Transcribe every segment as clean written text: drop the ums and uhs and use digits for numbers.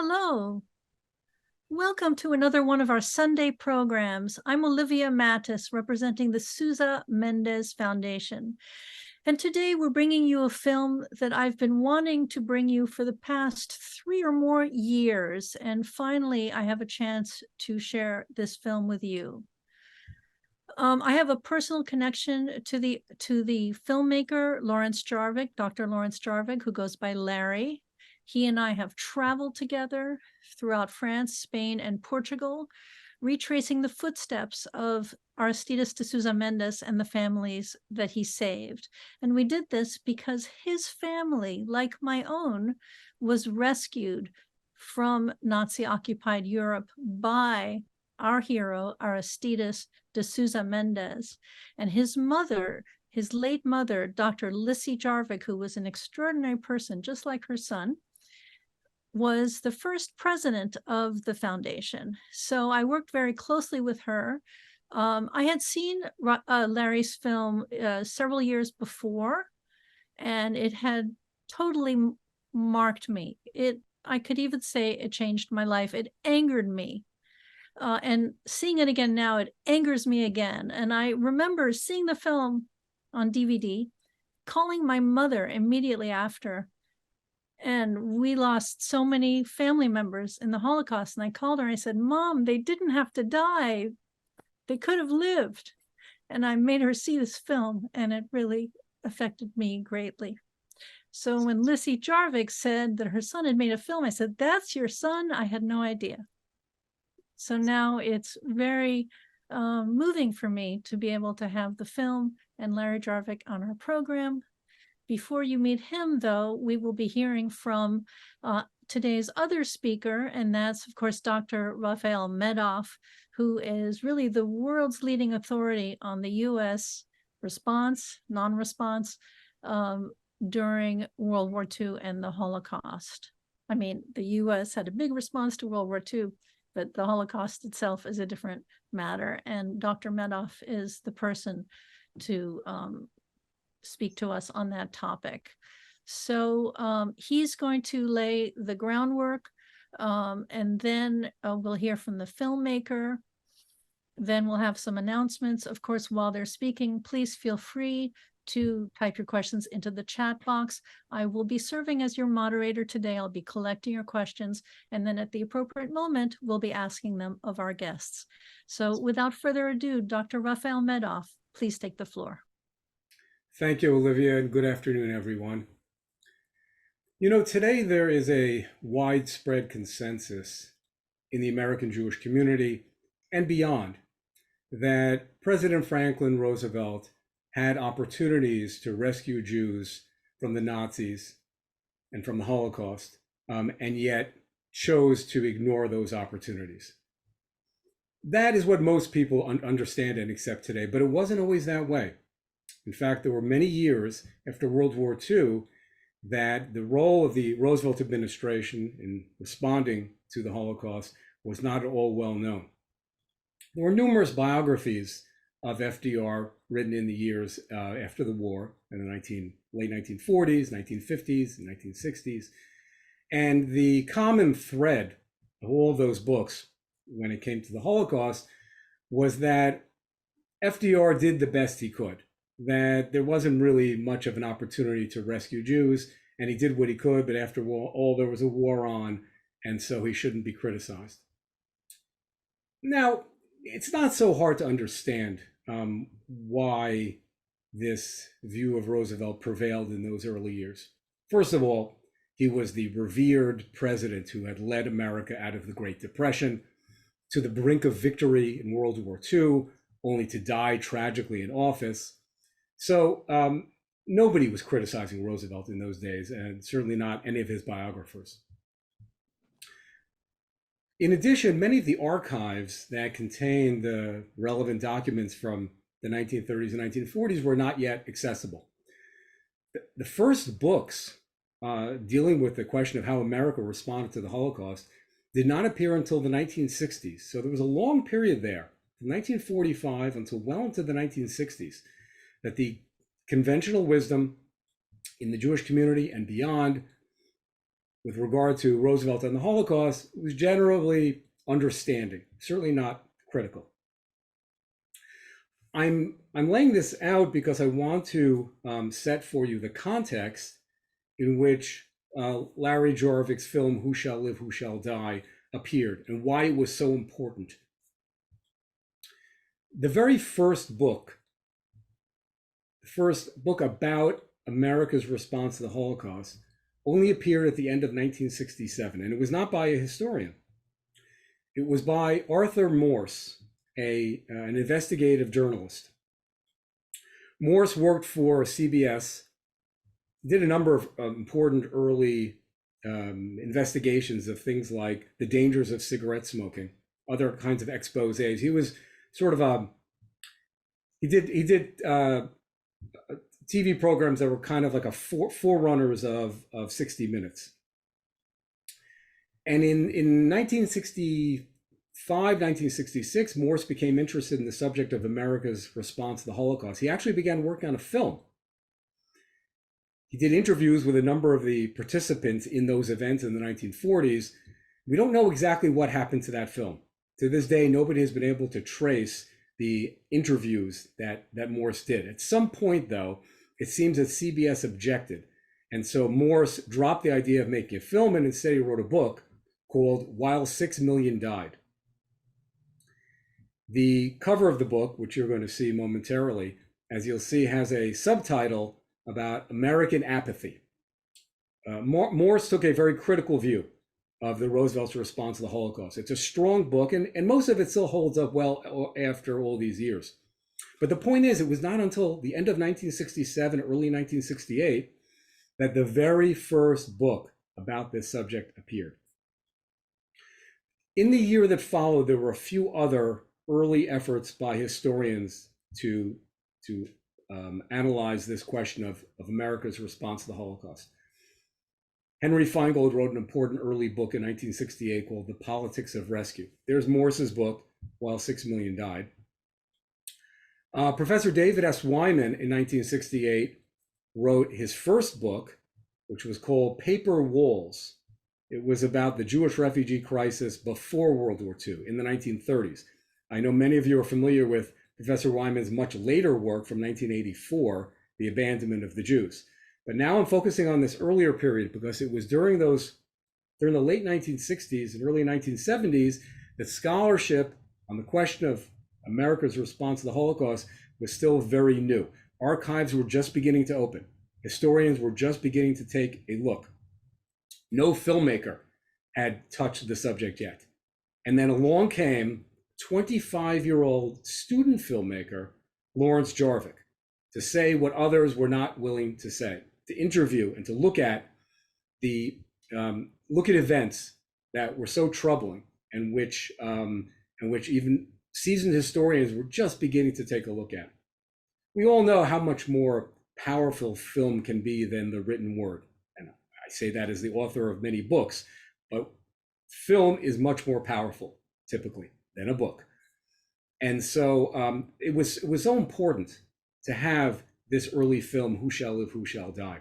Hello. Welcome to another one of our Sunday programs. I'm Olivia Mattis, representing the Sousa Mendes Foundation. And today we're bringing you a film that I've been wanting to bring you for the past 3 or more years. And finally, I have a chance to share this film with you. I have a personal connection to the filmmaker, Lawrence Jarvik, Dr. Lawrence Jarvik, who goes by Larry. He and I have traveled together throughout France, Spain, and Portugal, retracing the footsteps of Aristides de Sousa Mendes and the families that he saved. And we did this because his family, like my own, was rescued from Nazi-occupied Europe by our hero, Aristides de Sousa Mendes, and his mother, his late mother, Dr. Lissy Jarvik, who was an extraordinary person, just like her son, was the first president of the foundation. So I worked very closely with her. I had seen Larry's film several years before, and it had totally marked me. I could even say it changed my life. It angered me. And seeing it again now, it angers me again. And I remember seeing the film on DVD, calling my mother immediately after. And we lost so many family members in the Holocaust. And I called her and I said, Mom, they didn't have to die. They could have lived. And I made her see this film, and it really affected me greatly. So when Lissy Jarvik said that her son had made a film, I said, that's your son? I had no idea. So now it's very moving for me to be able to have the film and Larry Jarvik on our program. Before you meet him, though, we will be hearing from today's other speaker, and that's, of course, Dr. RAFAEL Medoff, who is really the world's leading authority on the U.S. response, non-response during World War II and the Holocaust. I mean, the U.S. had a big response to World War II, but the Holocaust itself is a different matter. And Dr. Medoff is the person to speak to us on that topic. So he's going to lay the groundwork, and then we'll hear from the filmmaker. Then we'll have some announcements. Of course, while they're speaking, please feel free to type your questions into the chat box. I will be serving as your moderator today. I'll be collecting your questions, and then at the appropriate moment, we'll be asking them of our guests. So without further ado, Dr. RAFAEL Medoff, please take the floor. Thank you, Olivia, and good afternoon, everyone. You know, today there is a widespread consensus in the American Jewish community and beyond that President Franklin Roosevelt had opportunities to rescue Jews from the Nazis and from the Holocaust, and yet chose to ignore those opportunities. That is what most people understand and accept today, but it wasn't always that way. In fact, there were many years after World War II that the role of the Roosevelt administration in responding to the Holocaust was not at all well known. There were numerous biographies of FDR written in the years after the war, in the late 1940s, 1950s, and 1960s. And the common thread of all those books when it came to the Holocaust was that FDR did the best he could, that there wasn't really much of an opportunity to rescue Jews, and he did what he could, but after all, there was a war on, and so he shouldn't be criticized. Now, it's not so hard to understand why this view of Roosevelt prevailed in those early years. First of all, he was the revered president who had led America out of the Great Depression to the brink of victory in World War II, only to die tragically in office. So nobody was criticizing Roosevelt in those days, and certainly not any of his biographers. In addition, many of the archives that contain the relevant documents from the 1930s and 1940s were not yet accessible. The first books dealing with the question of how America responded to the Holocaust did not appear until the 1960s. So there was a long period there, from 1945 until well into the 1960s, that the conventional wisdom in the Jewish community and beyond with regard to Roosevelt and the Holocaust was generally understanding, certainly not critical. I'm laying this out because I want to set for you the context in which Larry Jarvik's film Who Shall Live, Who Shall Die appeared and why it was so important. The very first book about America's response to the Holocaust only appeared at the end of 1967, and it was not by a historian. It was by Arthur Morse, an investigative journalist. Morse worked for CBS, did a number of important early investigations of things like the dangers of cigarette smoking, other kinds of exposés. He was sort of he did TV programs that were kind of like a forerunners of 60 Minutes. And in 1965, 1966, Morse became interested in the subject of America's response to the Holocaust. He actually began working on a film. He did interviews with a number of the participants in those events in the 1940s. We don't know exactly what happened to that film. To this day, nobody has been able to trace the interviews that Morse did. At some point, though, it seems that CBS objected. And so Morse dropped the idea of making a film, and instead he wrote a book called While 6 Million Died. The cover of the book, which you're going to see momentarily, as you'll see, has a subtitle about American apathy. Morse took a very critical view of the Roosevelt's response to the Holocaust. It's a strong book, and most of it still holds up well after all these years. But the point is, it was not until the end of 1967, early 1968, that the very first book about this subject appeared. In the year that followed, there were a few other early efforts by historians to analyze this question of America's response to the Holocaust. Henry Feingold wrote an important early book in 1968 called The Politics of Rescue. There's Morse's book, While 6 Million Died. Professor David S. Wyman in 1968 wrote his first book, which was called Paper Walls. It was about the Jewish refugee crisis before World War II in the 1930s. I know many of you are familiar with Professor Wyman's much later work from 1984, The Abandonment of the Jews. But now I'm focusing on this earlier period because it was during the late 1960s and early 1970s that scholarship on the question of America's response to the Holocaust was still very new. Archives were just beginning to open. Historians were just beginning to take a look. No filmmaker had touched the subject yet. And then along came 25-year-old student filmmaker Lawrence Jarvik to say what others were not willing to say, to interview and to look at events that were so troubling and which even seasoned historians were just beginning to take a look at. We all know how much more powerful film can be than the written word. And I say that as the author of many books, but film is much more powerful typically than a book. And so it was so important to have this early film, Who Shall Live, Who Shall Die.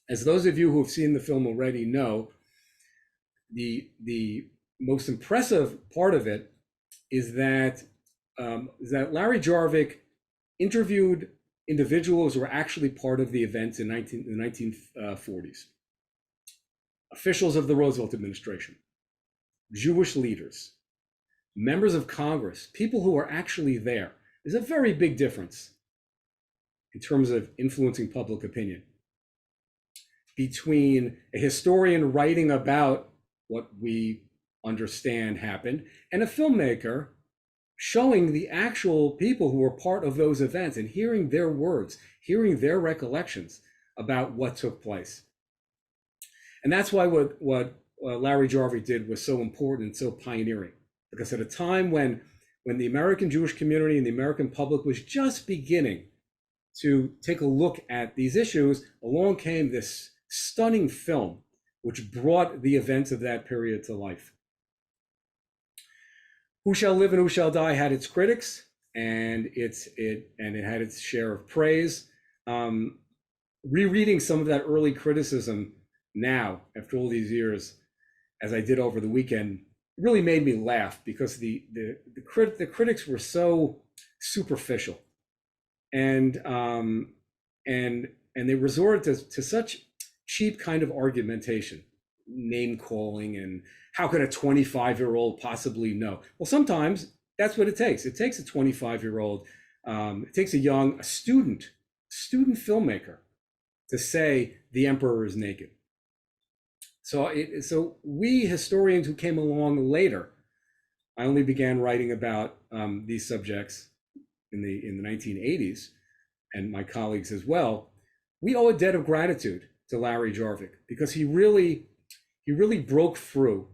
As those of you who have seen the film already know, the most impressive part of it is that Larry Jarvik interviewed individuals who were actually part of the events in the 1940s. Officials of the Roosevelt administration, Jewish leaders, members of Congress, people who were actually there. There's a very big difference in terms of influencing public opinion between a historian writing about what we understand happened and a filmmaker showing the actual people who were part of those events and hearing their words, hearing their recollections about what took place. And that's why what Larry Jarvik did was so important and so pioneering, because at a time when the American Jewish community and the American public was just beginning to take a look at these issues, along came this stunning film which brought the events of that period to life. Who Shall Live and Who Shall Die had its critics, and it had its share of praise. Rereading some of that early criticism now, after all these years, as I did over the weekend, really made me laugh because the critics were so superficial, and and they resorted to such cheap kind of argumentation, name calling, and how could a 25-year-old possibly know? Well, sometimes that's what it takes. It takes a 25-year-old, it takes a student filmmaker to say the emperor is naked. So we historians who came along later, I only began writing about these subjects in the 1980s, and my colleagues as well. We owe a debt of gratitude to Larry Jarvik because he really broke through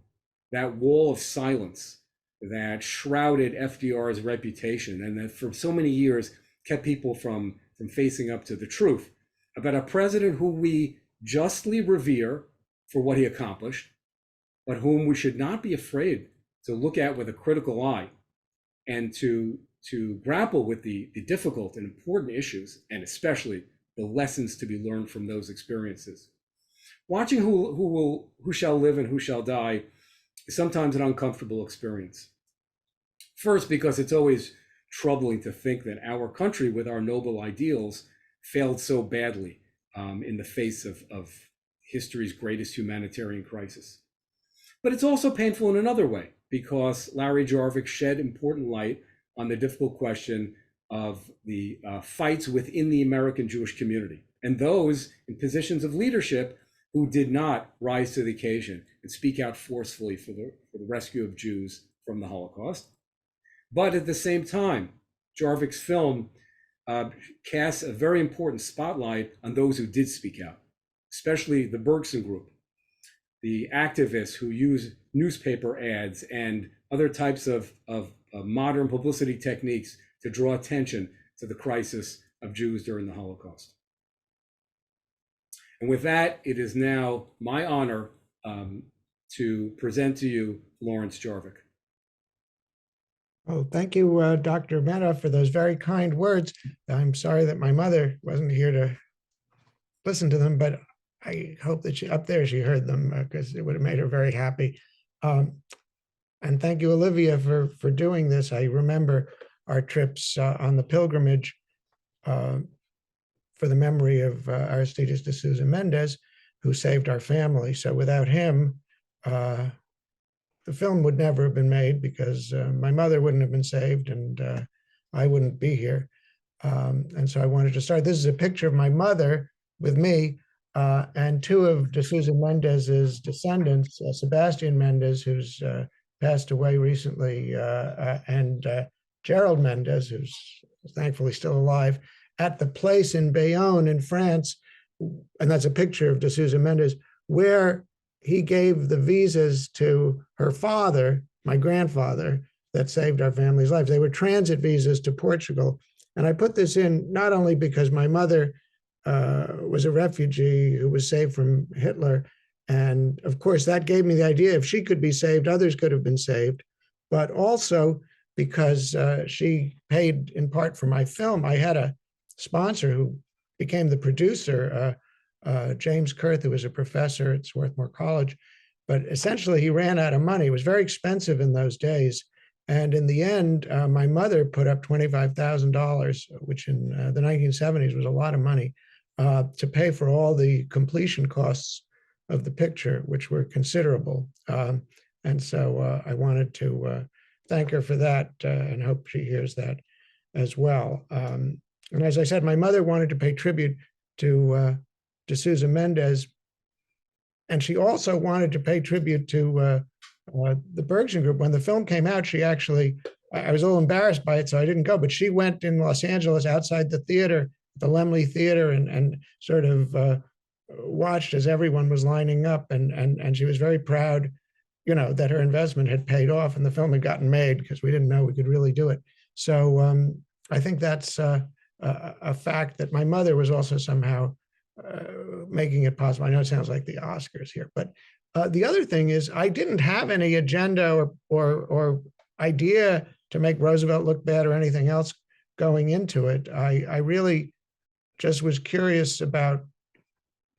that wall of silence that shrouded FDR's reputation and that for so many years kept people from facing up to the truth about a president who we justly revere for what he accomplished, but whom we should not be afraid to look at with a critical eye and to grapple with the difficult and important issues, and especially the lessons to be learned from those experiences. Watching who shall live and who shall die is sometimes an uncomfortable experience. First, because it's always troubling to think that our country, with our noble ideals, failed so badly in the face of history's greatest humanitarian crisis. But it's also painful in another way, because Larry Jarvik shed important light on the difficult question of the fights within the American Jewish community, and those in positions of leadership who did not rise to the occasion and speak out forcefully for the rescue of Jews from the Holocaust. But at the same time, Jarvik's film casts a very important spotlight on those who did speak out, especially the Bergson Group, the activists who use newspaper ads and other types of modern publicity techniques to draw attention to the crisis of Jews during the Holocaust. And with that, it is now my honor to present to you Lawrence Jarvik. Oh, thank you, Dr. Medoff, for those very kind words. I'm sorry that my mother wasn't here to listen to them, but I hope that up there she heard them because it would have made her very happy. And thank you, Olivia, for doing this. I remember our trips on the pilgrimage for the memory of Aristides de Souza Mendez, who saved our family. So without him, the film would never have been made because my mother wouldn't have been saved and I wouldn't be here. And so I wanted to start. This is a picture of my mother with me and two of de Souza Mendez's descendants, Sebastian Mendez, who's passed away recently, and Gerald Mendez, who's thankfully still alive, at the place in Bayonne in France, and that's a picture of de Souza Mendez, where he gave the visas to her father, my grandfather, that saved our family's lives. They were transit visas to Portugal. And I put this in not only because my mother was a refugee who was saved from Hitler. And of course, that gave me the idea if she could be saved, others could have been saved. But also because she paid in part for my film. I had a sponsor who became the producer, James Kurth, who was a professor at Swarthmore College. But essentially, he ran out of money. It was very expensive in those days. And in the end, my mother put up $25,000, which in the 1970s was a lot of money, to pay for all the completion costs of the picture, which were considerable. And so I wanted to thank her for that and hope she hears that as well. And as I said, my mother wanted to pay tribute to de Souza Mendez, and she also wanted to pay tribute to the Bergson Group. When the film came out, she actually, I was a little embarrassed by it, so I didn't go, but she went in Los Angeles outside the theater, the Laemmle Theater, and sort of watched as everyone was lining up, and she was very proud, you know, that her investment had paid off and the film had gotten made because we didn't know we could really do it. So I think that's a fact that my mother was also somehow making it possible. I know it sounds like the Oscars here, but the other thing is I didn't have any agenda or idea to make Roosevelt look bad or anything else going into it. I really just was curious about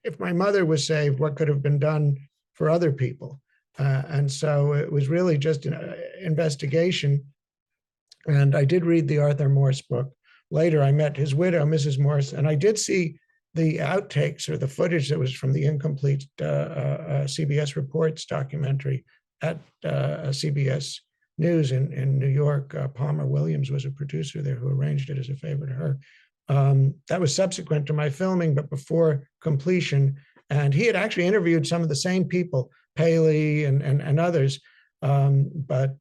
if my mother was saved, what could have been done for other people? And so it was really just an investigation. And I did read the Arthur Morse book. Later, I met his widow, Mrs. Morse, and I did see the outtakes or the footage that was from the incomplete CBS Reports documentary at CBS News in New York. Palmer Williams was a producer there who arranged it as a favor to her. That was subsequent to my filming, but before completion. And he had actually interviewed some of the same people, Paley and others, but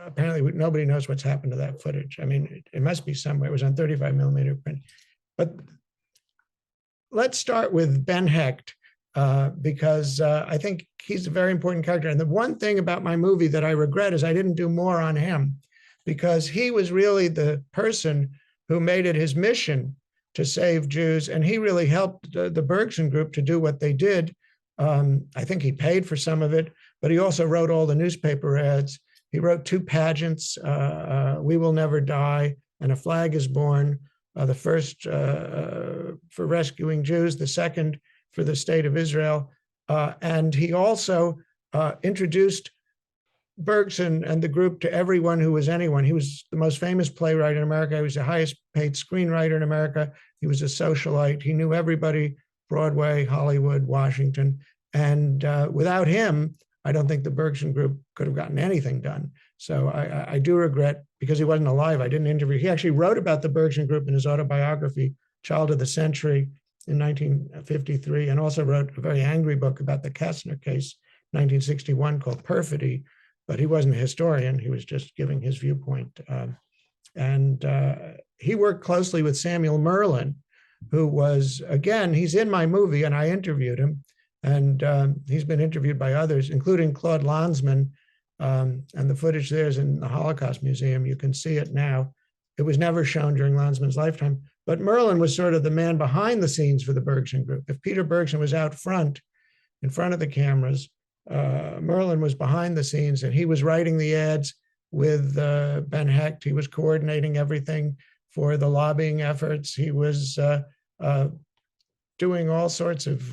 apparently nobody knows what's happened to that footage. I mean, it must be somewhere. It was on 35 millimeter print. But let's start with Ben Hecht, because I think he's a very important character. And the one thing about my movie that I regret is I didn't do more on him, because he was really the person who made it his mission to save Jews. And he really helped the Bergson group to do what they did. I think he paid for some of it, but he also wrote all the newspaper ads. He wrote 2 pageants, We Will Never Die and A Flag is Born, the first for rescuing Jews, the second for the state of Israel. And he also introduced Bergson and the group to everyone who was anyone. He was the most famous playwright in America. He was the highest paid screenwriter in America. He was a socialite. He knew everybody, Broadway, Hollywood, Washington. And without him, I don't think the Bergson group could have gotten anything done. So I do regret, because he wasn't alive, I didn't interview. He actually wrote about the Bergson group in his autobiography, Child of the Century, in 1953, and also wrote a very angry book about the Kastner case, 1961, called Perfidy. But he wasn't a historian. He was just giving his viewpoint. And he worked closely with Samuel Merlin, who was, again, he's in my movie, and I interviewed him. And he's been interviewed by others, including Claude Lanzmann. And the footage there is in the Holocaust Museum. You can see it now. It was never shown during Lanzmann's lifetime. But Merlin was sort of the man behind the scenes for the Bergson group. If Peter Bergson was out front, in front of the cameras, Merlin was behind the scenes, and he was writing the ads with Ben Hecht. He was coordinating everything for the lobbying efforts. He was doing all sorts of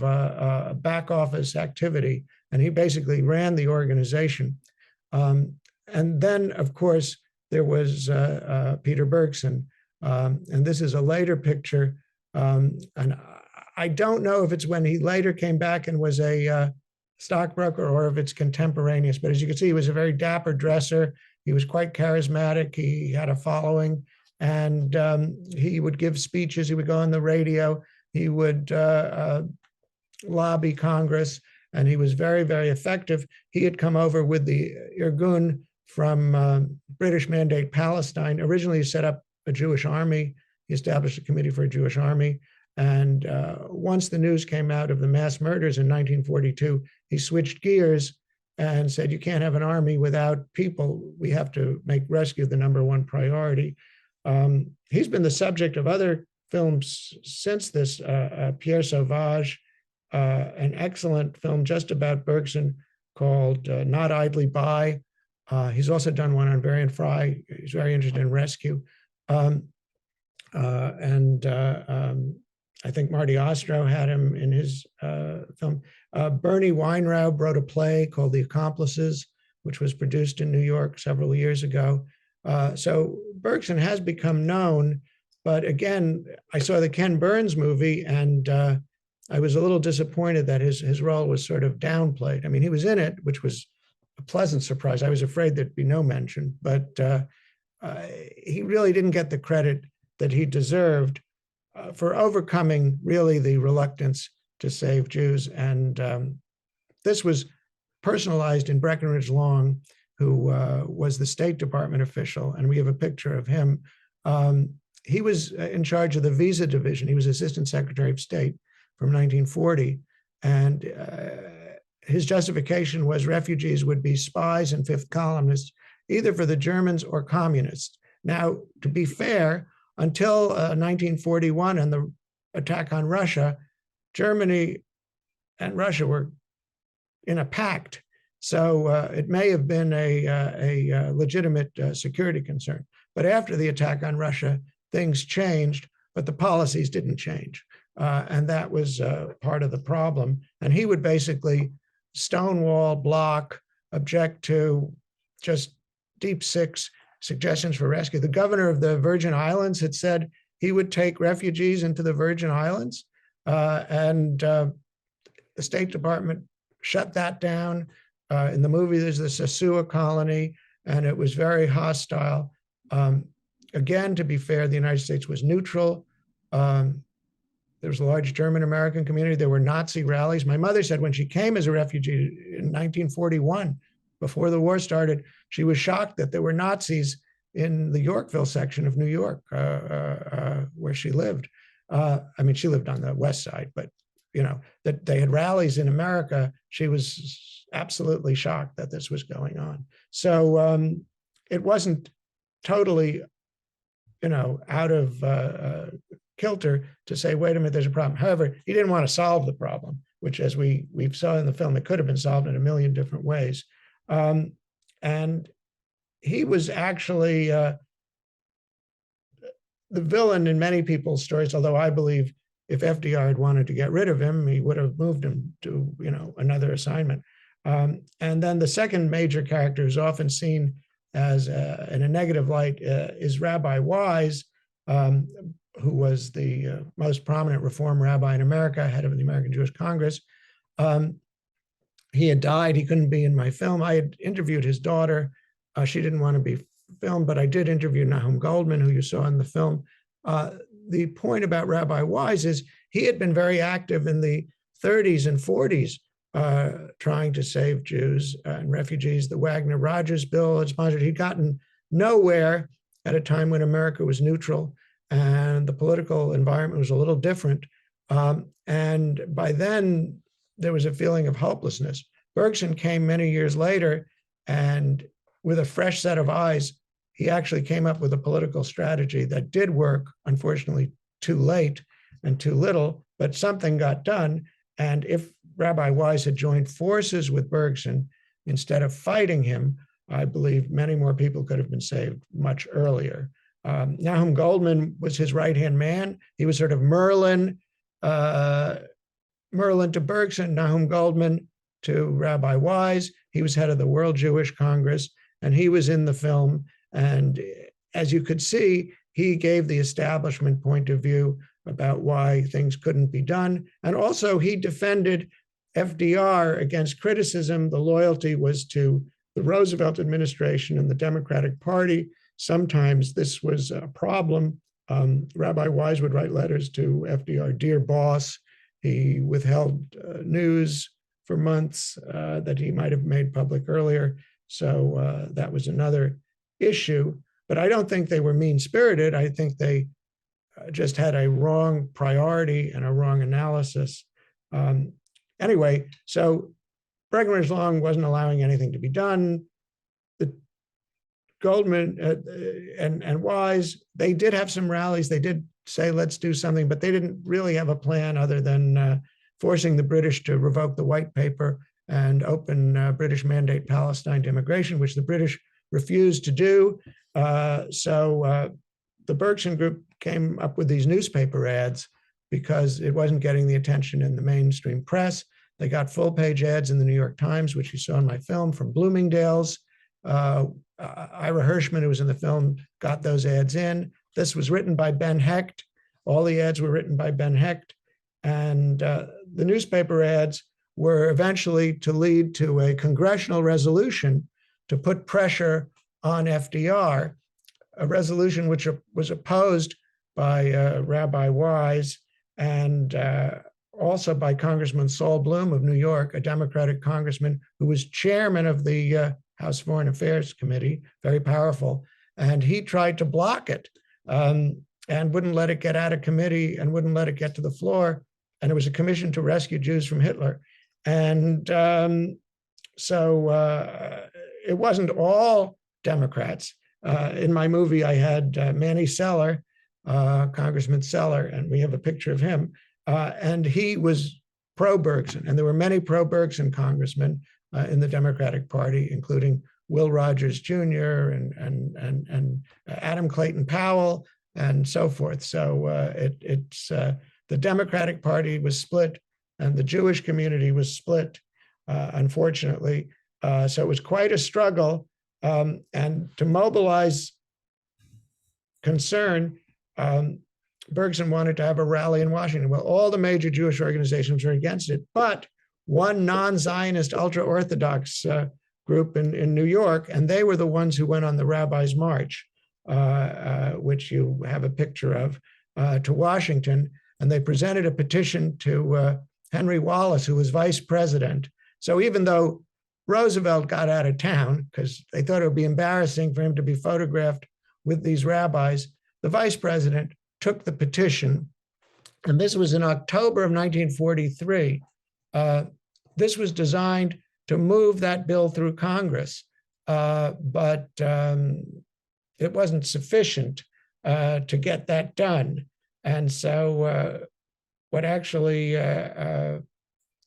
back office activity, and he basically ran the organization. And then, of course, there was Peter Bergson, and this is a later picture. And I don't know if it's when he later came back and was a stockbroker or if it's contemporaneous, but as you can see, he was a very dapper dresser. He was quite charismatic. He had a following, and he would give speeches. He would go on the radio. He would lobby Congress, and he was very, very effective. He had come over with the Irgun from British Mandate Palestine. Originally, he set up a Jewish army. He established a committee for a Jewish army. And once the news came out of the mass murders in 1942, he switched gears and said, you can't have an army without people. We have to make rescue the #1 priority. He's been the subject of other films since this, Pierre Sauvage, an excellent film just about Bergson called Not Idly By. He's also done one on Varian Fry. He's very interested in rescue. I think Marty Ostrow had him in his film. Bernie Weinraub wrote a play called The Accomplices, which was produced in New York several years ago. So Bergson has become known, but again, I saw the Ken Burns movie, and I was a little disappointed that his role was sort of downplayed. I mean, he was in it, which was a pleasant surprise. I was afraid there'd be no mention, but he really didn't get the credit that he deserved for overcoming really the reluctance to save Jews. And this was personalized in Breckinridge Long, who was the State Department official, and we have a picture of him. He was in charge of the visa division. He was Assistant Secretary of State from 1940. And his justification was refugees would be spies and fifth columnists, either for the Germans or communists. Now, to be fair, until 1941 and the attack on Russia, Germany and Russia were in a pact. So it may have been a legitimate security concern. But after the attack on Russia, things changed, but the policies didn't change. And that was part of the problem. And he would basically stonewall, block, object to just deep six suggestions for rescue. The governor of the Virgin Islands had said he would take refugees into the Virgin Islands, and the State Department shut that down. In the movie, there's the Sosua colony, and it was very hostile. Again, to be fair, the United States was neutral. There was a large German-American community. There were Nazi rallies. My mother said when she came as a refugee in 1941, before the war started, she was shocked that there were Nazis in the Yorkville section of New York, where she lived. I mean, she lived on the west side, but that they had rallies in America. She was absolutely shocked that this was going on. So it wasn't totally, out of kilter to say, wait a minute, there's a problem. However, he didn't want to solve the problem, which, as we saw in the film, it could have been solved in a million different ways. And he was actually the villain in many people's stories, although I believe if FDR had wanted to get rid of him, he would have moved him to another assignment. And then the second major character who's often seen as in a negative light is Rabbi Wise, who was the most prominent Reform rabbi in America, head of the American Jewish Congress. He had died. He couldn't be in my film. I had interviewed his daughter. She didn't want to be filmed, but I did interview Nahum Goldman, who you saw in the film. The point about Rabbi Wise is he had been very active in the 30s and 40s, trying to save Jews and refugees. The Wagner-Rogers bill had sponsored. He'd gotten nowhere at a time when America was neutral and the political environment was a little different. And by then, there was a feeling of hopelessness. Bergson came many years later, and with a fresh set of eyes, he actually came up with a political strategy that did work, unfortunately, too late and too little, but something got done. And if Rabbi Wise had joined forces with Bergson instead of fighting him, I believe many more people could have been saved much earlier. Nahum Goldman was his right-hand man. He was sort of Merlin to Bergson, Nahum Goldman to Rabbi Wise. He was head of the World Jewish Congress, and he was in the film. And as you could see, he gave the establishment point of view about why things couldn't be done. And also he defended FDR against criticism. The loyalty was to the Roosevelt administration and the Democratic Party. Sometimes this was a problem. Rabbi Wise would write letters to FDR, "Dear boss." He withheld news for months that he might have made public earlier. So that was another issue. But I don't think they were mean-spirited. I think they just had a wrong priority and a wrong analysis. Anyway, so Breckinridge Long wasn't allowing anything to be done. The Goldman and Wise, they did have some rallies. They did say, let's do something, but they didn't really have a plan other than forcing the British to revoke the white paper and open British mandate Palestine to immigration, which the British refused to do. So the Bergson group came up with these newspaper ads because it wasn't getting the attention in the mainstream press. They got full-page ads in the New York Times, which you saw in my film, from Bloomingdale's. Ira Hirschman, who was in the film, got those ads in. This was written by Ben Hecht. All the ads were written by Ben Hecht. And the newspaper ads were eventually to lead to a congressional resolution to put pressure on FDR, a resolution which was opposed by Rabbi Wise and also by Congressman Saul Bloom of New York, a Democratic congressman who was chairman of the House Foreign Affairs Committee, very powerful. And he tried to block it and wouldn't let it get out of committee and wouldn't let it get to the floor. And it was a commission to rescue Jews from Hitler. And so it wasn't all Democrats. In my movie, I had Manny Seller, Congressman Seller, and we have a picture of him. And he was pro-Bergson. And there were many pro-Bergson congressmen in the Democratic Party, including Will Rogers Jr. and Adam Clayton Powell and so forth. So it's the Democratic Party was split and the Jewish community was split, unfortunately. So it was quite a struggle. And to mobilize concern, Bergson wanted to have a rally in Washington. Well, all the major Jewish organizations were against it, but one non-Zionist ultra-Orthodox group in New York, and they were the ones who went on the Rabbis' March, which you have a picture of, to Washington. And they presented a petition to Henry Wallace, who was vice president. So even though Roosevelt got out of town because they thought it would be embarrassing for him to be photographed with these rabbis, the vice president took the petition. And this was in October of 1943. This was designed to move that bill through Congress, but it wasn't sufficient to get that done. And so what actually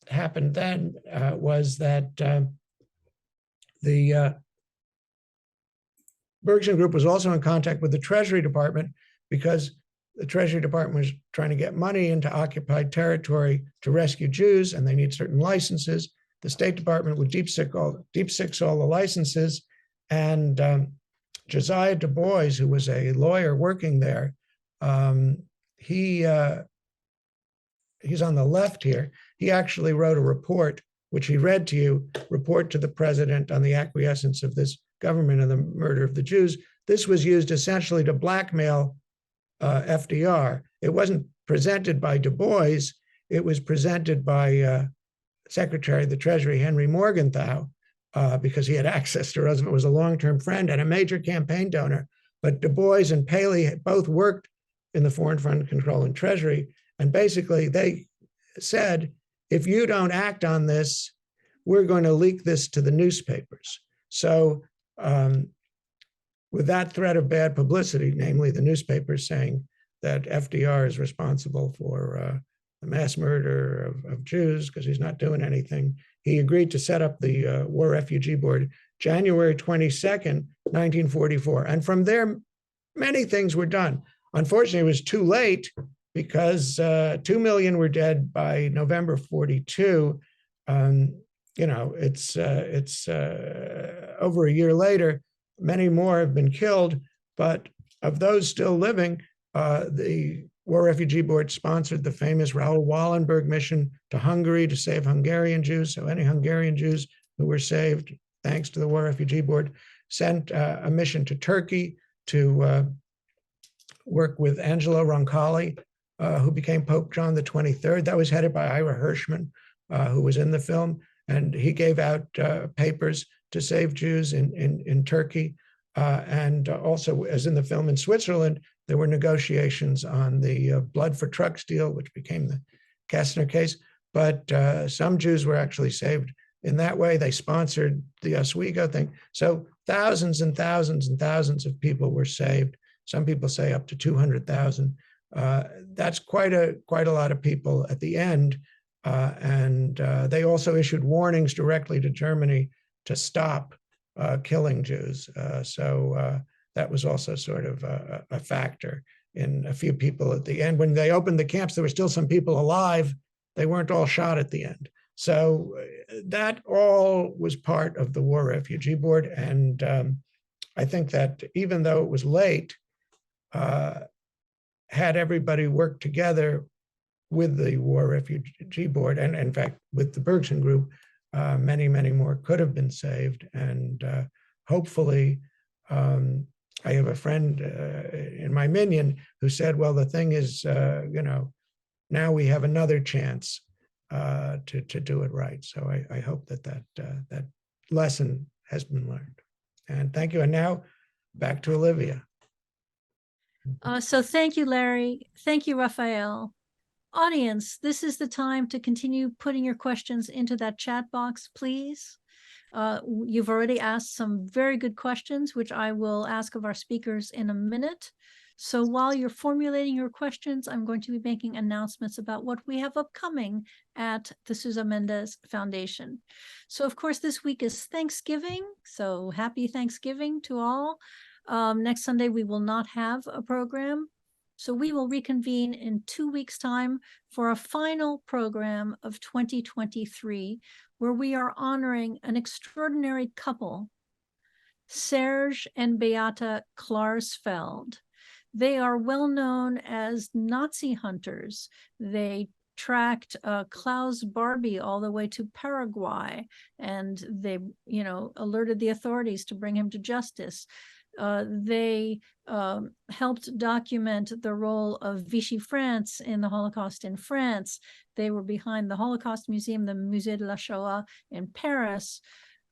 happened then was that the Bergson Group was also in contact with the Treasury Department because the Treasury Department was trying to get money into occupied territory to rescue Jews, and they need certain licenses. The State Department would deep six all the licenses, and Josiah Du Bois, who was a lawyer working there, he's on the left here. He actually wrote a report, which he read to you, report to the president on the acquiescence of this government and the murder of the Jews. This was used essentially to blackmail FDR. It wasn't presented by Du Bois. It was presented by Secretary of the Treasury, Henry Morgenthau, because he had access to Roosevelt, was a long-term friend and a major campaign donor. But Du Bois and Paley both worked in the Foreign Fund Control and Treasury. And basically they said, if you don't act on this, we're going to leak this to the newspapers. So with that threat of bad publicity, namely the newspapers saying that FDR is responsible for the mass murder of Jews because he's not doing anything, he agreed to set up the War Refugee Board January 22nd, 1944. And from there, many things were done. Unfortunately, it was too late because 2 million were dead by November 42. It's over a year later, many more have been killed, but of those still living, the War Refugee Board sponsored the famous Raoul Wallenberg mission to Hungary to save Hungarian Jews. So any Hungarian Jews who were saved, thanks to the War Refugee Board, sent a mission to Turkey to work with Angelo Roncalli, who became Pope John the 23rd. That was headed by Ira Hirschman, who was in the film. And he gave out papers to save Jews in Turkey. And also, as in the film, in Switzerland, there were negotiations on the Blood for Trucks deal, which became the Kastner case. But some Jews were actually saved in that way. They sponsored the Oswego thing. So thousands and thousands and thousands of people were saved. Some people say up to 200,000. That's quite a lot of people at the end. And they also issued warnings directly to Germany to stop killing Jews. So that was also sort of a factor in a few people at the end. When they opened the camps, there were still some people alive. They weren't all shot at the end. So that all was part of the War Refugee Board. And I think that even though it was late, had everybody worked together with the War Refugee Board, and in fact, with the Bergson Group, many, many more could have been saved. And hopefully, I have a friend in my minion who said, well, the thing is, now we have another chance to do it right. So I hope that lesson has been learned. And thank you. And now back to Olivia. So thank you, Larry. Thank you, Raphael. Audience, this is the time to continue putting your questions into that chat box, please. You've already asked some very good questions, which I will ask of our speakers in a minute. So while you're formulating your questions, I'm going to be making announcements about what we have upcoming at the Sousa Mendes Foundation. So of course, this week is Thanksgiving. So happy Thanksgiving to all. Next Sunday, we will not have a program. So we will reconvene in 2 weeks' time for a final program of 2023, where we are honoring an extraordinary couple, Serge and Beate Klarsfeld. They are well known as Nazi hunters. They tracked Klaus Barbie all the way to Paraguay, and they, alerted the authorities to bring him to justice. They helped document the role of Vichy France in the Holocaust in France. They were behind the Holocaust Museum, the Musée de la Shoah in Paris.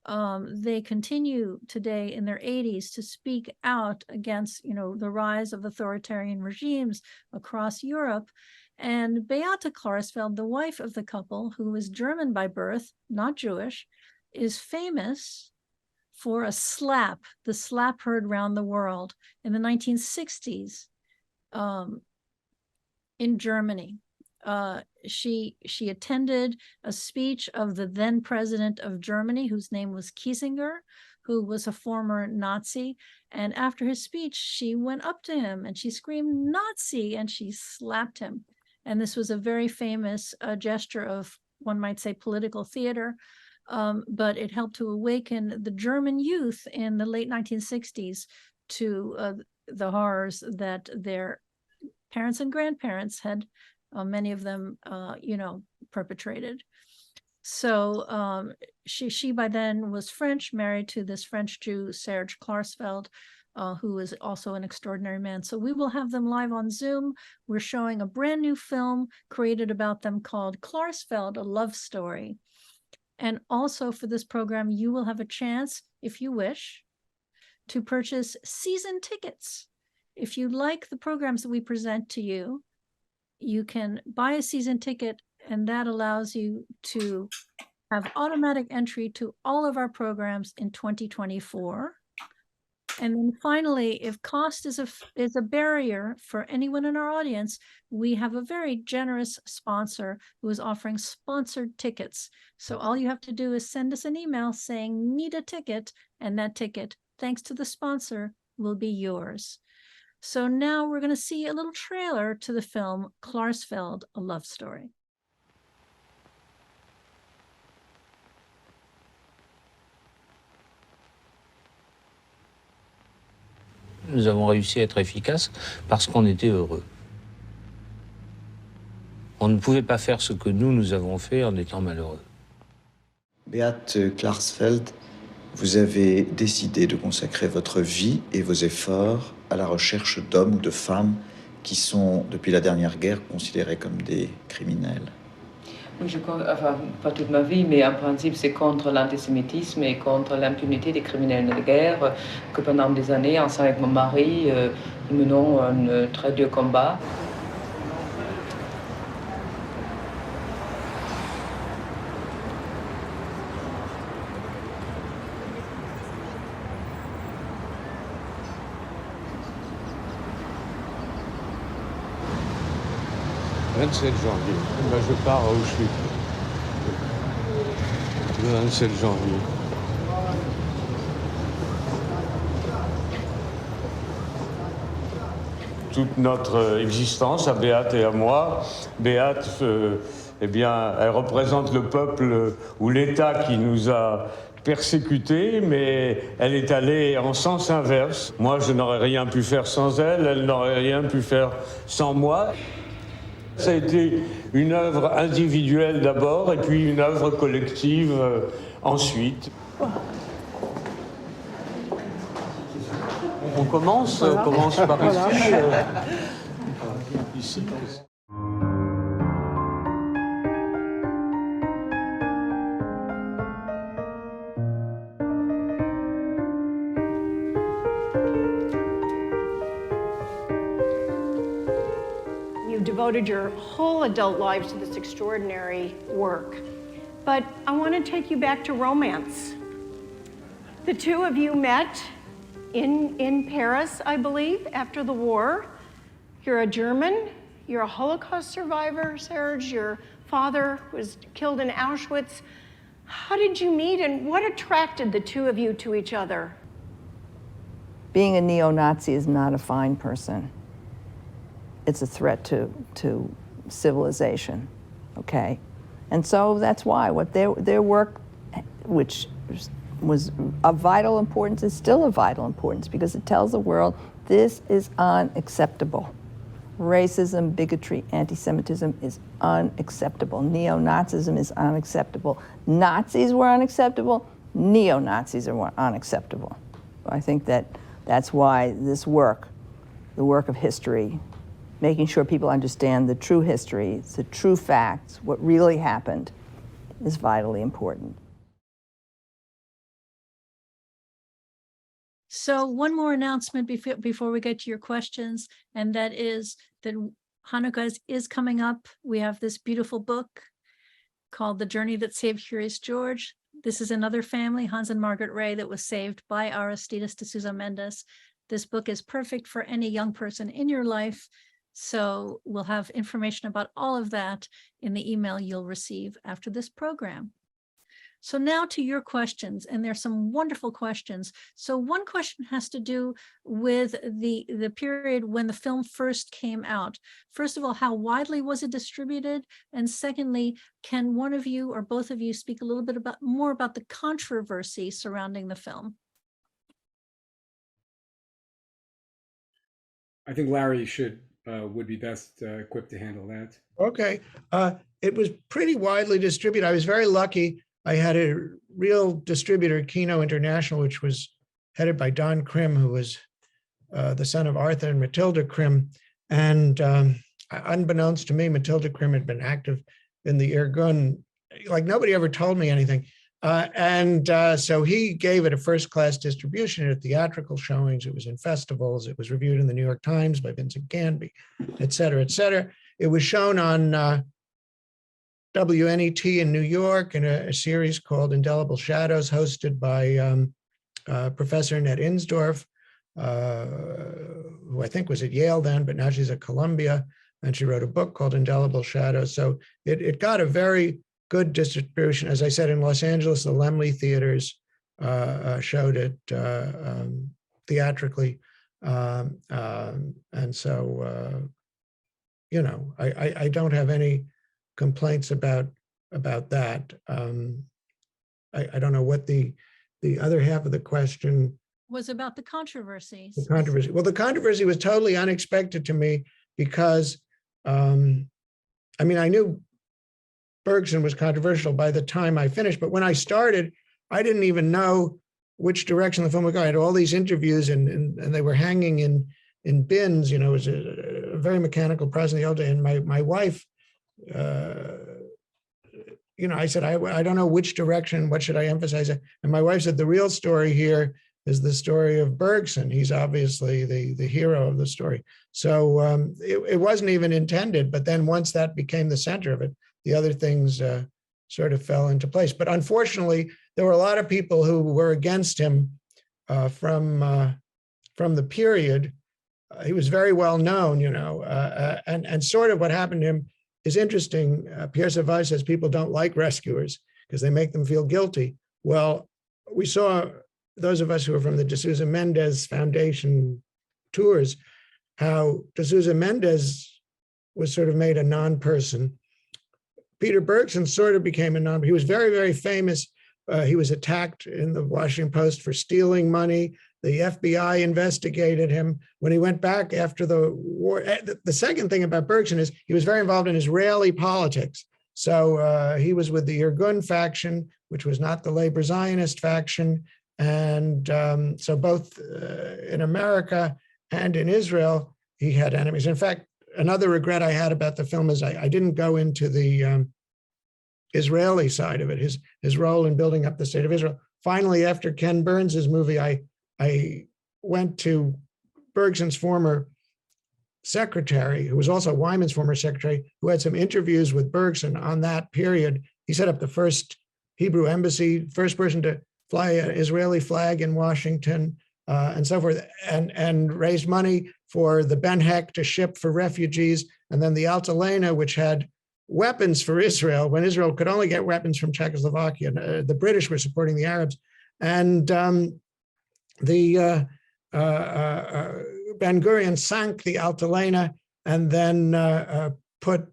They continue today in their 80s to speak out against, the rise of authoritarian regimes across Europe. And Beate Klarsfeld, the wife of the couple, who is German by birth, not Jewish, is famous for a slap, the slap heard around the world in the 1960s in Germany. She attended a speech of the then president of Germany, whose name was Kiesinger, who was a former Nazi. And after his speech, she went up to him and she screamed, "Nazi," and she slapped him. And this was a very famous gesture of, one might say, political theater. But it helped to awaken the German youth in the late 1960s to the horrors that their parents and grandparents had, many of them, perpetrated. So she by then was French, married to this French Jew, Serge Klarsfeld, who is also an extraordinary man. So we will have them live on Zoom. We're showing a brand new film created about them called Klarsfeld, A Love Story. And also for this program, you will have a chance, if you wish, to purchase season tickets. If you like the programs that we present to you, you can buy a season ticket, and that allows you to have automatic entry to all of our programs in 2024. And then finally, if cost is a barrier for anyone in our audience, we have a very generous sponsor who is offering sponsored tickets. So all you have to do is send us an email saying "need a ticket," and that ticket, thanks to the sponsor, will be yours. So now we're going to see a little trailer to the film Klarsfeld, A Love Story. Nous avons réussi à être efficaces parce qu'on était heureux. On ne pouvait pas faire ce que nous avons fait en étant malheureux. Beate Klarsfeld, vous avez décidé de consacrer votre vie et vos efforts à la recherche d'hommes ou de femmes qui sont, depuis la dernière guerre, considérés comme des criminels. Oui, pas toute ma vie, mais en principe, c'est contre l'antisémitisme et contre l'impunité des criminels de guerre que pendant des années, ensemble avec mon mari, nous menons un très dur combat. Le 27 janvier. Ben, je pars à Auschwitz. Le 27 janvier. Toute notre existence, à Beate et à moi, Beate, elle représente le peuple ou l'État qui nous a persécutés, mais elle est allée en sens inverse. Moi, je n'aurais rien pu faire sans elle, elle n'aurait rien pu faire sans moi. Ça a été une œuvre individuelle d'abord et puis une œuvre collective ensuite. On commence par ici. Ici. You've devoted your whole adult lives to this extraordinary work. But I want to take you back to romance. The two of you met in Paris, I believe, after the war. You're a German, you're a Holocaust survivor, Serge. Your father was killed in Auschwitz. How did you meet, and what attracted the two of you to each other? Being a neo-Nazi is not a fine person. it's a threat to civilization, okay? And so that's why what their work, which was of vital importance, is still of vital importance, because it tells the world this is unacceptable. Racism, bigotry, anti-Semitism is unacceptable. Neo-Nazism is unacceptable. Nazis were unacceptable. Neo-Nazis are unacceptable. I think that's why this work, the work of history, making sure people understand the true history, the true facts, what really happened, is vitally important. So one more announcement before we get to your questions, and that is that Hanukkah is coming up. We have this beautiful book called The Journey That Saved Curious George. This is another family, Hans and Margaret Ray, that was saved by Aristides D'Souza Mendes. This book is perfect for any young person in your life. So we'll have information about all of that in the email you'll receive after this program. So now to your questions, and there's some wonderful questions. So one question has to do with the period when the film first came out. First of all, how widely was it distributed? And secondly, can one of you or both of you speak a little bit more about the controversy surrounding the film? I think Larry would be best equipped to handle that. Okay. It was pretty widely distributed. I was very lucky. I had a real distributor, Kino International, which was headed by Don Krim, who was the son of Arthur and Matilda Krim. And unbeknownst to me, Matilda Krim had been active in the Irgun. Like, nobody ever told me anything. So he gave it a first-class distribution at theatrical showings. It was in festivals. It was reviewed in the New York Times by Vincent Canby, et cetera, et cetera. It was shown on WNET in New York in a series called Indelible Shadows, hosted by Professor Annette Insdorf, who I think was at Yale then, but now she's at Columbia, and she wrote a book called Indelible Shadows. So it got a very good distribution. As I said, in Los Angeles, the Laemmle theaters showed it theatrically. And so, I don't have any complaints about that. I don't know what the other half of the question was about. The controversies. The controversy. Well, the controversy was totally unexpected to me because, I knew Bergson was controversial by the time I finished, but when I started, I didn't even know which direction the film would go. I had all these interviews and they were hanging in bins. It was a very mechanical process in the old day. And my wife, I said, I don't know which direction, what should I emphasize? And my wife said, the real story here is the story of Bergson. He's obviously the hero of the story. So it wasn't even intended, but then once that became the center of it, the other things sort of fell into place. But unfortunately, there were a lot of people who were against him from the period. He was very well known, and sort of what happened to him is interesting. Pierre Savage says people don't like rescuers because they make them feel guilty. Well, we saw, those of us who are from the D'Souza Mendes Foundation tours, how D'Souza Mendes was sort of made a non-person. Peter Bergson sort of became a non. He was very, very famous. He was attacked in the Washington Post for stealing money. The FBI investigated him. When he went back after the war, the second thing about Bergson is he was very involved in Israeli politics. So he was with the Irgun faction, which was not the labor Zionist faction. And so both in America and in Israel, he had enemies. In fact, another regret I had about the film is I didn't go into the Israeli side of it, his role in building up the state of Israel. Finally, after Ken Burns's movie, I went to Bergson's former secretary, who was also Wyman's former secretary, who had some interviews with Bergson on that period. He set up the first Hebrew embassy, first person to fly an Israeli flag in Washington, and so forth, and raised money for the Ben Heck to ship for refugees, and then the Altalena, which had weapons for Israel, when Israel could only get weapons from Czechoslovakia. The British were supporting the Arabs. And Ben Gurion sank the Altalena, and then put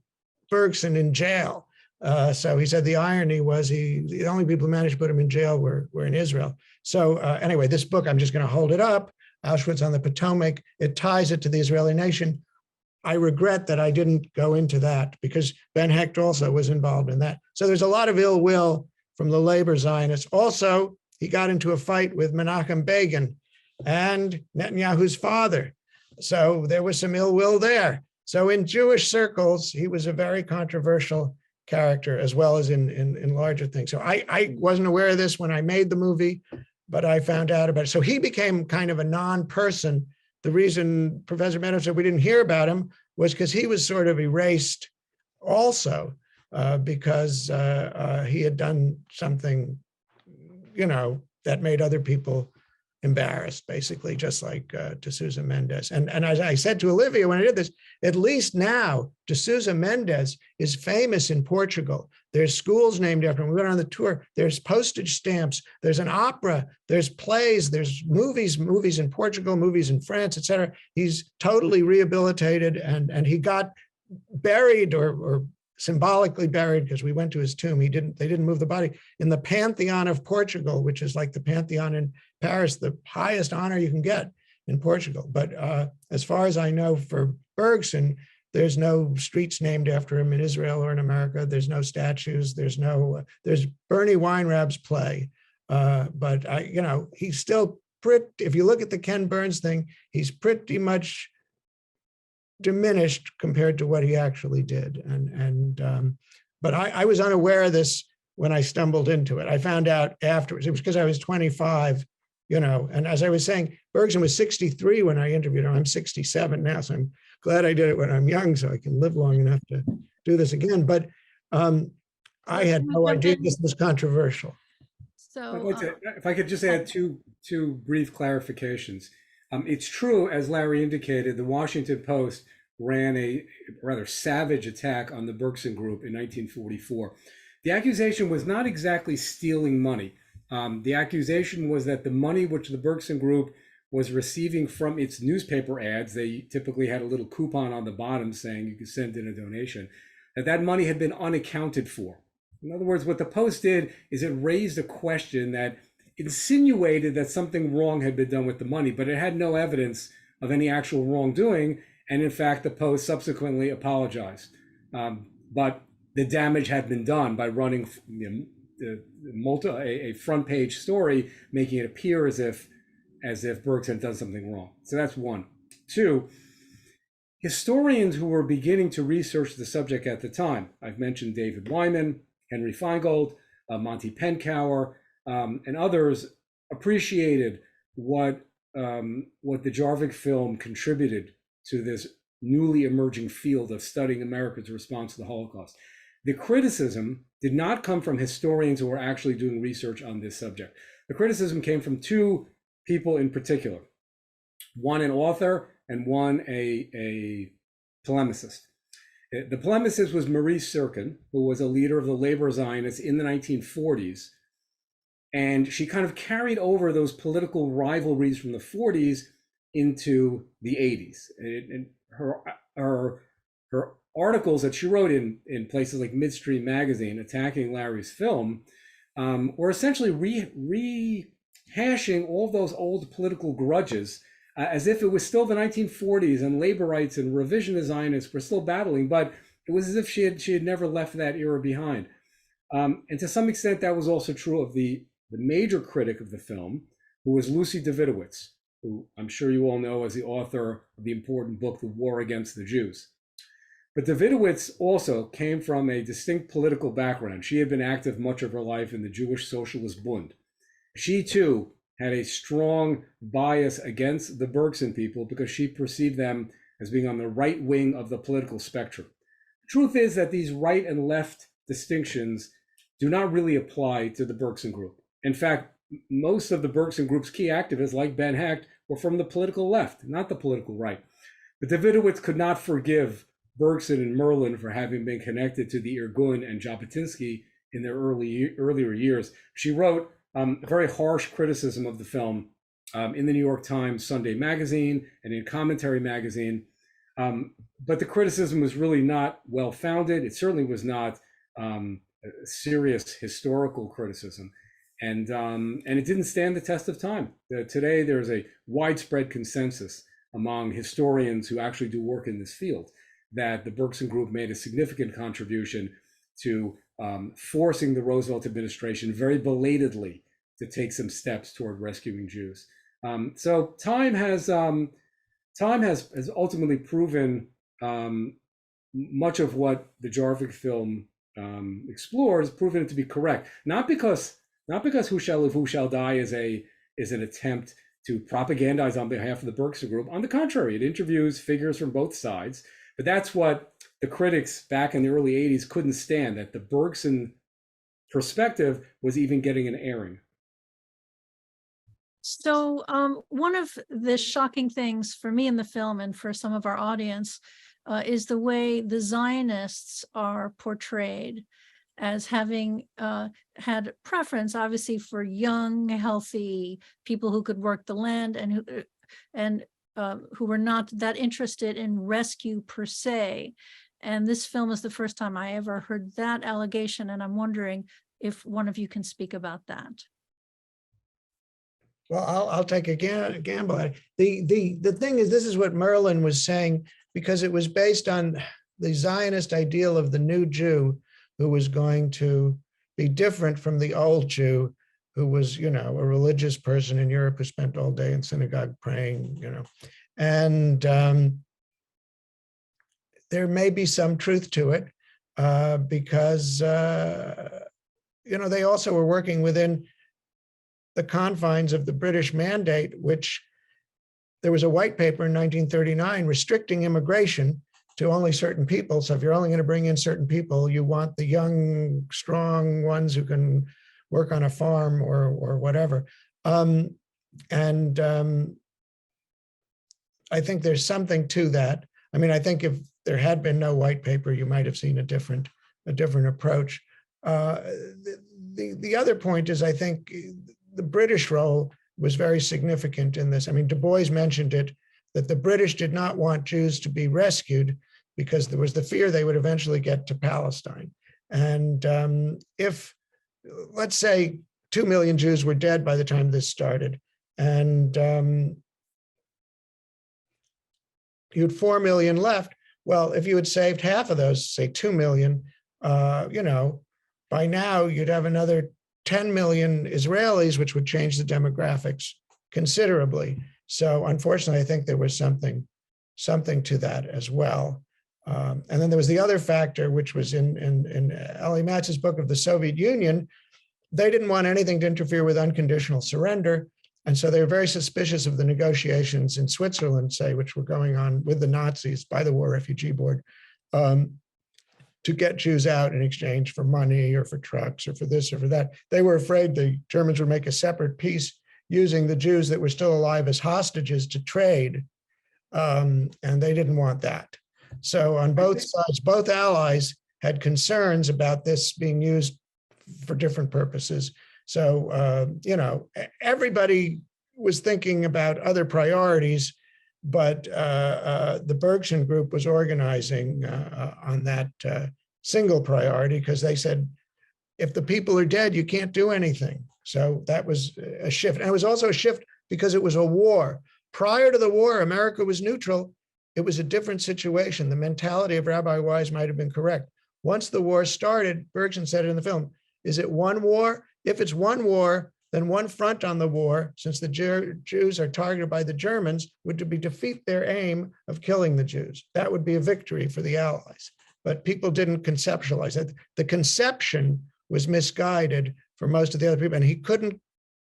Bergson in jail. So he said the irony was the only people who managed to put him in jail were in Israel. So anyway, this book, I'm just going to hold it up, Auschwitz on the Potomac. It ties it to the Israeli nation. I regret that I didn't go into that because Ben Hecht also was involved in that. So there's a lot of ill will from the labor Zionists. Also, he got into a fight with Menachem Begin and Netanyahu's father. So there was some ill will there. So in Jewish circles, he was a very controversial character as well as in larger things. So I wasn't aware of this when I made the movie, but I found out about it. So he became kind of a non-person. The reason Professor Meadows said we didn't hear about him was because he was sort of erased also because he had done something, that made other people embarrassed, basically, just like D'Souza Mendes. And as I said to Olivia when I did this, at least now D'Souza Mendes is famous in Portugal. There's schools named after him. We went on the tour. There's postage stamps. There's an opera. There's plays. There's movies in Portugal, movies in France, etc. He's totally rehabilitated, and he got buried or symbolically buried because we went to his tomb. They didn't move the body in the Pantheon of Portugal, which is like the Pantheon in Paris, the highest honor you can get in Portugal. But as far as I know, for Bergson, there's no streets named after him in Israel or in America. There's no statues. There's Bernie Weinrab's play. But he's still if you look at the Ken Burns thing, he's pretty much diminished compared to what he actually did. But I was unaware of this when I stumbled into it. I found out afterwards. It was because I was 25, and as I was saying, Bergson was 63 when I interviewed him. I'm 67 now, so I'm glad I did it when I'm young so I can live long enough to do this again. But I had no idea this was controversial. So if I could just add two brief clarifications. It's true, as Larry indicated, the Washington Post ran a rather savage attack on the Bergson Group in 1944. The accusation was not exactly stealing money. The accusation was that the money which the Bergson Group was receiving from its newspaper ads, they typically had a little coupon on the bottom saying you could send in a donation, that money had been unaccounted for. In other words, what the Post did is it raised a question that insinuated that something wrong had been done with the money, but it had no evidence of any actual wrongdoing. And in fact, the Post subsequently apologized. But the damage had been done by running a front page story, making it appear as if Bergson had done something wrong. So that's one. Two, historians who were beginning to research the subject at the time, I've mentioned David Wyman, Henry Feingold, Monty Penkower, and others appreciated what the Jarvik film contributed to this newly emerging field of studying America's response to the Holocaust. The criticism did not come from historians who were actually doing research on this subject. The criticism came from two people in particular, one an author and one a polemicist. The polemicist was Maurice Sirkin, who was a leader of the labor Zionists in the 1940s. And she kind of carried over those political rivalries from the 40s into the 80s. And her articles that she wrote in places like Midstream Magazine attacking Larry's film were essentially rehashing all those old political grudges as if it was still the 1940s and labor rights and revisionist Zionists were still battling, but it was as if she had never left that era behind. And to some extent, that was also true of the major critic of the film, who was Lucy Davidowitz, who I'm sure you all know as the author of the important book, The War Against the Jews. But Davidowitz also came from a distinct political background. She had been active much of her life in the Jewish Socialist Bund. She too had a strong bias against the Bergson people because she perceived them as being on the right wing of the political spectrum. The truth is that these right and left distinctions do not really apply to the Bergson Group. In fact, most of the Bergson Group's key activists, like Ben Hecht, were from the political left, not the political right. But Davidowitz could not forgive Bergson and Merlin for having been connected to the Irgun and Jabotinsky in their earlier years. She wrote a very harsh criticism of the film in the New York Times Sunday magazine and in Commentary magazine, But the criticism was really not well-founded. It certainly was not serious historical criticism. And it didn't stand the test of time. Today, there's a widespread consensus among historians who actually do work in this field that the Berkson Group made a significant contribution to forcing the Roosevelt administration very belatedly to take some steps toward rescuing Jews. So time has ultimately proven much of what the Jarvik film explores, proven it to be correct. Not because Who Shall Live, Who Shall Die is an attempt to propagandize on behalf of the Berkson Group. On the contrary, it interviews figures from both sides. But that's what the critics back in the early 80s couldn't stand, that the Berkson perspective was even getting an airing. So one of the shocking things for me in the film and for some of our audience is the way the Zionists are portrayed as having had preference, obviously, for young, healthy people who could work the land and who were not that interested in rescue per se. And this film is the first time I ever heard that allegation, and I'm wondering if one of you can speak about that. Well, I'll take a gamble at it. The thing is, this is what Merlin was saying, because it was based on the Zionist ideal of the new Jew who was going to be different from the old Jew who was, a religious person in Europe who spent all day in synagogue praying, and there may be some truth to it because, they also were working within the confines of the British mandate, which there was a white paper in 1939 restricting immigration to only certain people. So if you're only going to bring in certain people, you want the young, strong ones who can work on a farm or whatever. I think there's something to that. I mean, I think if there had been no white paper, you might have seen a different approach. The other point is, I think the British role was very significant in this. I mean, Du Bois mentioned it, that the British did not want Jews to be rescued because there was the fear they would eventually get to Palestine. And if, let's say, 2 million Jews were dead by the time this started, and you had 4 million left, well, if you had saved half of those, say 2 million, by now you'd have another 10 million Israelis, which would change the demographics considerably. So unfortunately, I think there was something to that as well. And then there was the other factor, which was in Ellie Matz's book of the Soviet Union. They didn't want anything to interfere with unconditional surrender. And so they were very suspicious of the negotiations in Switzerland, say, which were going on with the Nazis by the War Refugee Board, to get Jews out in exchange for money or for trucks or for this or for that. They were afraid the Germans would make a separate peace using the Jews that were still alive as hostages to trade. And they didn't want that. So on both sides, both allies had concerns about this being used for different purposes. So, everybody was thinking about other priorities, but the Bergson Group was organizing on that single priority, because they said, if the people are dead, you can't do anything. So that was a shift. And it was also a shift because it was a war. Prior to the war, America was neutral. It was a different situation. The mentality of Rabbi Wise might have been correct. Once the war started, Bergson said it in the film, is it one war? If it's one war, then one front on the war, since the Jews are targeted by the Germans, would be defeat their aim of killing the Jews. That would be a victory for the Allies. But people didn't conceptualize it. The conception was misguided for most of the other people, and he couldn't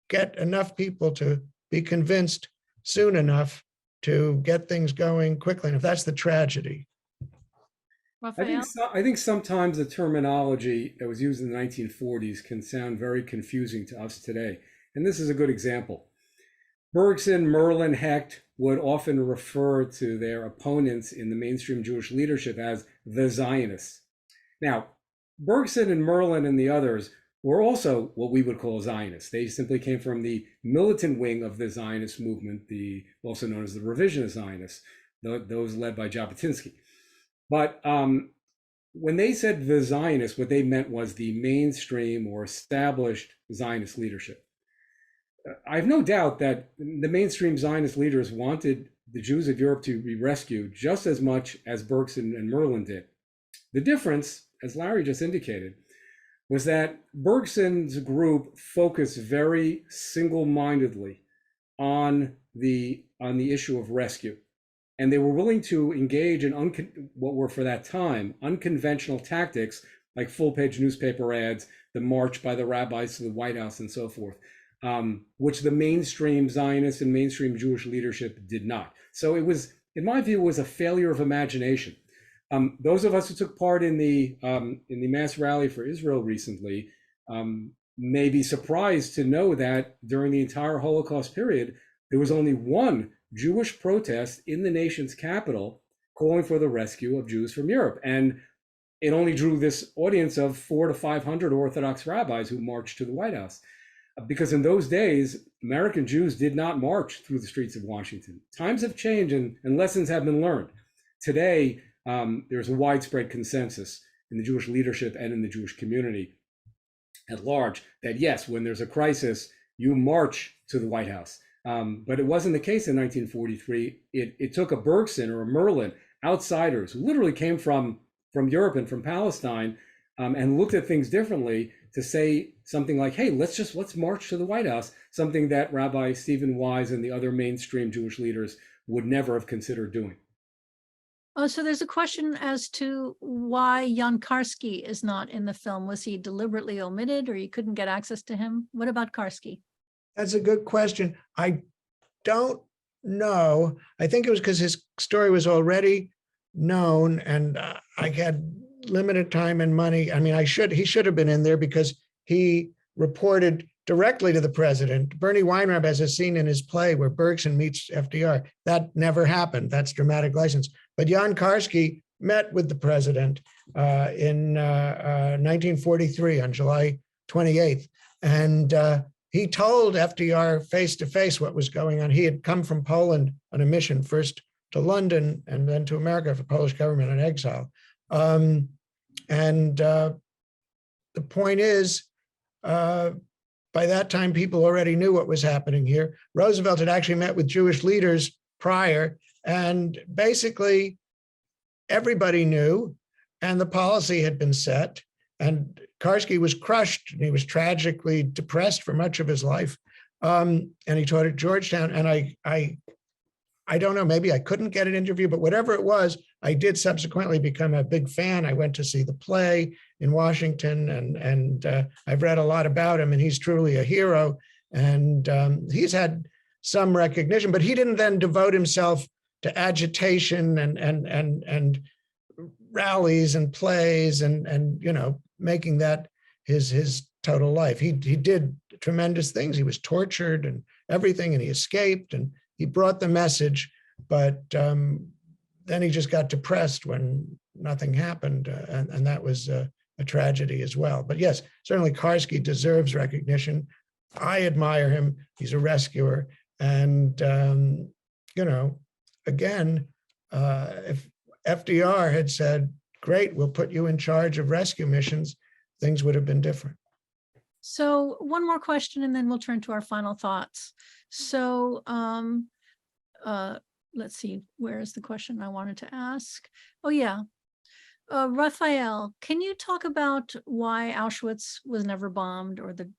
get enough people to be convinced soon enough to get things going quickly enough. That's the tragedy. I think sometimes the terminology that was used in the 1940s can sound very confusing to us today. And this is a good example. Bergson, Merlin, Hecht would often refer to their opponents in the mainstream Jewish leadership as the Zionists. Now, Bergson and Merlin and the others were also what we would call Zionists. They simply came from the militant wing of the Zionist movement, also known as the revisionist Zionists. those led by Jabotinsky. But when they said the Zionists, what they meant was the mainstream or established Zionist leadership. I have no doubt that the mainstream Zionist leaders wanted the Jews of Europe to be rescued just as much as Bergson and Merlin did. The difference, as Larry just indicated, was that Bergson's group focused very single-mindedly on the issue of rescue. And they were willing to engage in what were, for that time, unconventional tactics like full-page newspaper ads, the march by the rabbis to the White House, and so forth, which the mainstream Zionist and mainstream Jewish leadership did not. So it was, in my view, was a failure of imagination. Those of us who took part in the mass rally for Israel recently may be surprised to know that during the entire Holocaust period, there was only one Jewish protest in the nation's capital calling for the rescue of Jews from Europe. And it only drew this audience of 400 to 500 Orthodox rabbis who marched to the White House. Because in those days, American Jews did not march through the streets of Washington. Times have changed and lessons have been learned. Today, there's a widespread consensus in the Jewish leadership and in the Jewish community at large that yes, when there's a crisis, you march to the White House. But it wasn't the case in 1943. It took a Bergson or a Merlin, outsiders who literally came from Europe and from Palestine and looked at things differently to say something like, hey, let's march to the White House, something that Rabbi Stephen Wise and the other mainstream Jewish leaders would never have considered doing. So there's a question as to why Jan Karski is not in the film. Was he deliberately omitted or you couldn't get access to him? What about Karski? That's a good question. I don't know. I think it was because his story was already known and I had limited time and money. I mean, he should have been in there because he reported directly to the president. Bernie Weinreb has a scene in his play where Bergson meets FDR. That never happened. That's dramatic license. But Jan Karski met with the president in 1943 on July 28th. And he told FDR face-to-face what was going on. He had come from Poland on a mission, first to London and then to America for Polish government in exile. The point is, by that time, people already knew what was happening here. Roosevelt had actually met with Jewish leaders prior, and basically everybody knew, and the policy had been set. And Karski was crushed, and he was tragically depressed for much of his life. And he taught at Georgetown. And I don't know, maybe I couldn't get an interview, but whatever it was, I did subsequently become a big fan. I went to see the play in Washington, and I've read a lot about him, and he's truly a hero. And he's had some recognition, but he didn't then devote himself to agitation and rallies and plays and you know, making that his total life. He did tremendous things. He was tortured and everything, and he escaped and he brought the message, but then he just got depressed when nothing happened, and that was a tragedy as well. But yes, certainly Karski deserves recognition. I admire him. He's a rescuer, and you know, again, if FDR had said, "Great, we'll put you in charge of rescue missions," things would have been different. So one more question, and then we'll turn to our final thoughts. So let's see, where is the question I wanted to ask? Oh yeah, Raphael, can you talk about why Auschwitz was never bombed, or the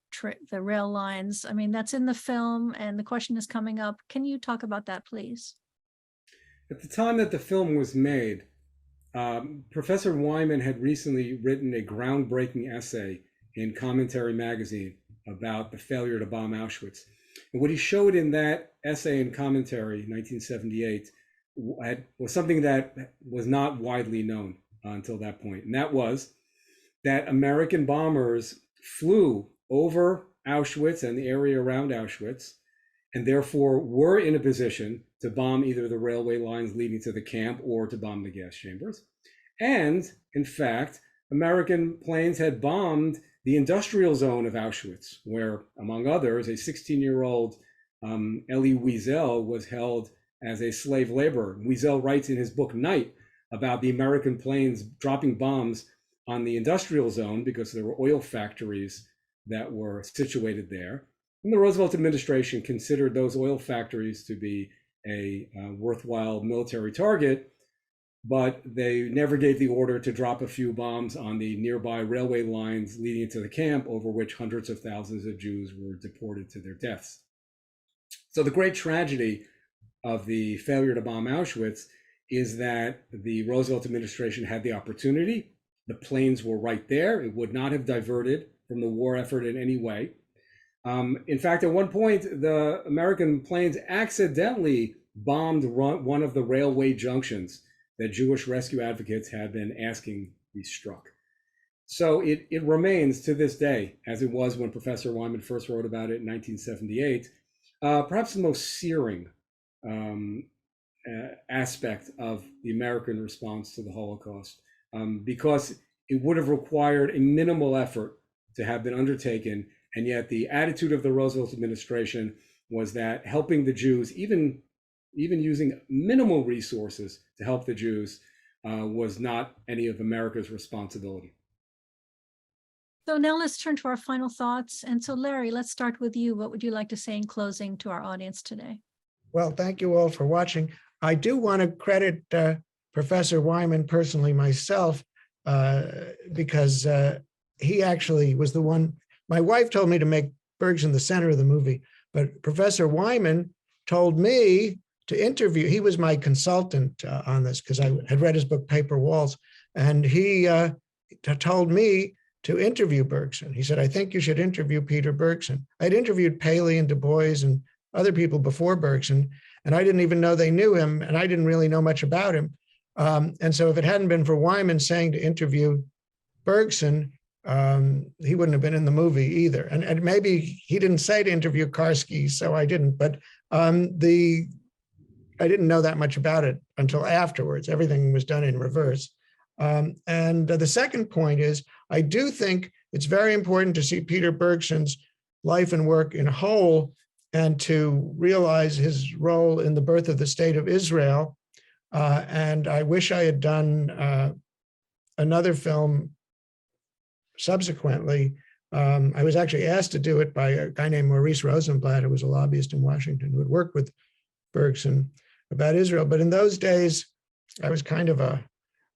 rail lines? I mean, that's in the film, and the question is coming up. Can you talk about that, please? At the time that the film was made, Professor Wyman had recently written a groundbreaking essay in Commentary magazine about the failure to bomb Auschwitz. And what he showed in that essay and commentary, 1978, was something that was not widely known until that point. And that was that American bombers flew over Auschwitz and the area around Auschwitz, and therefore were in a position to bomb either the railway lines leading to the camp or to bomb the gas chambers. And in fact, American planes had bombed the industrial zone of Auschwitz, where, among others, a 16-year-old Elie Wiesel was held as a slave laborer. Wiesel writes in his book Night about the American planes dropping bombs on the industrial zone because there were oil factories that were situated there. And the Roosevelt administration considered those oil factories to be a worthwhile military target, but they never gave the order to drop a few bombs on the nearby railway lines leading into the camp, over which hundreds of thousands of Jews were deported to their deaths. So the great tragedy of the failure to bomb Auschwitz is that the Roosevelt administration had the opportunity. The planes were right there. It would not have diverted from the war effort in any way. In fact, at one point, the American planes accidentally bombed one of the railway junctions that Jewish rescue advocates had been asking be struck. So it remains to this day, as it was when Professor Wyman first wrote about it in 1978, perhaps the most searing aspect of the American response to the Holocaust, because it would have required a minimal effort to have been undertaken. And yet the attitude of the Roosevelt administration was that helping the Jews, even using minimal resources to help the Jews, was not any of America's responsibility. So now let's turn to our final thoughts. And so Larry, let's start with you. What would you like to say in closing to our audience today? Well, thank you all for watching. I do want to credit Professor Wyman personally myself, because he actually was the one. My wife told me to make Bergson the center of the movie, but Professor Wyman told me to interview. He was my consultant on this because I had read his book, Paper Walls, and he told me to interview Bergson. He said, I think you should interview Peter Bergson. I'd interviewed Paley and Du Bois and other people before Bergson, and I didn't even know they knew him, and I didn't really know much about him. And so if it hadn't been for Wyman saying to interview Bergson, he wouldn't have been in the movie either. And maybe he didn't say to interview Karski, so I didn't, but I didn't know that much about it until afterwards. Everything was done in reverse. And the second point is, I do think it's very important to see Peter Bergson's life and work in whole and to realize his role in the birth of the state of Israel. And I wish I had done another film subsequently. I was actually asked to do it by a guy named Maurice Rosenblatt, who was a lobbyist in Washington, who had worked with Bergson about Israel. But in those days, I was kind of a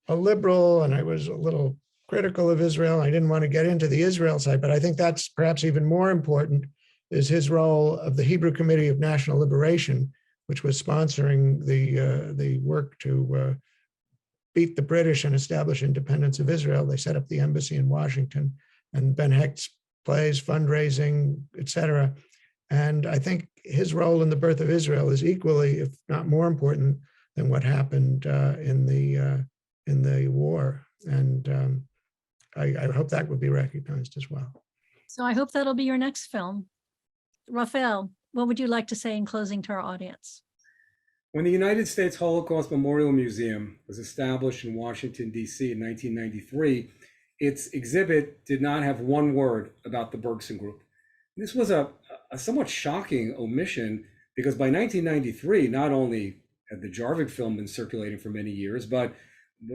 liberal, and I was a little critical of Israel. I didn't want to get into the Israel side, but I think that's perhaps even more important, is his role of the Hebrew Committee of National Liberation, which was sponsoring the work to beat the British and establish independence of Israel. They set up the embassy in Washington, and Ben Hecht's plays, fundraising, et cetera. And I think his role in the birth of Israel is equally, if not more important, than what happened in the war. And I hope that would be recognized as well. So I hope that'll be your next film. RAFAEL, what would you like to say in closing to our audience? When the United States Holocaust Memorial Museum was established in Washington, D.C. in 1993, its exhibit did not have one word about the Bergson Group. This was a somewhat shocking omission, because by 1993, not only had the Jarvik film been circulating for many years, but